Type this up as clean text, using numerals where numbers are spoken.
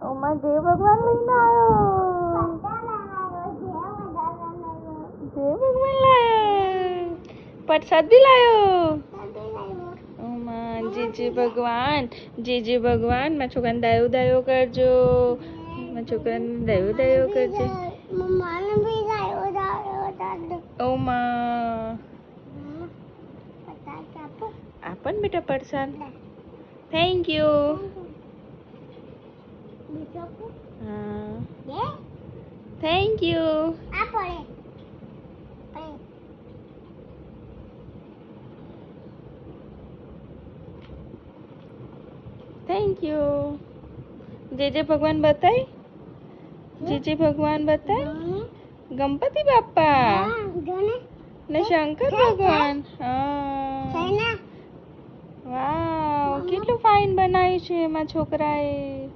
ઓમાં જય ભગવાન લઈને આવ્યો. જય ભગવાન લાયો. પ્રસાદ બી લાયો. ઓમાં જય ભગવાન. જય ભગવાન. મારા છોકરાને દાયો દાયો કરજો. મારા છોકરાને દાયો દાયો કરજો. ઓમાં આપણ બેટા પ્રસાદ. Thank you. હા થેન્ક યુ. Thank you. જય ભગવાન બતાય. જય ભગવાન બતાય. ગણપતિ બાપ્પા ને શંકર ભગવાન. હા વાવ કેટલું ફાઇન બનાવ્યું છે એમાં છોકરાએ.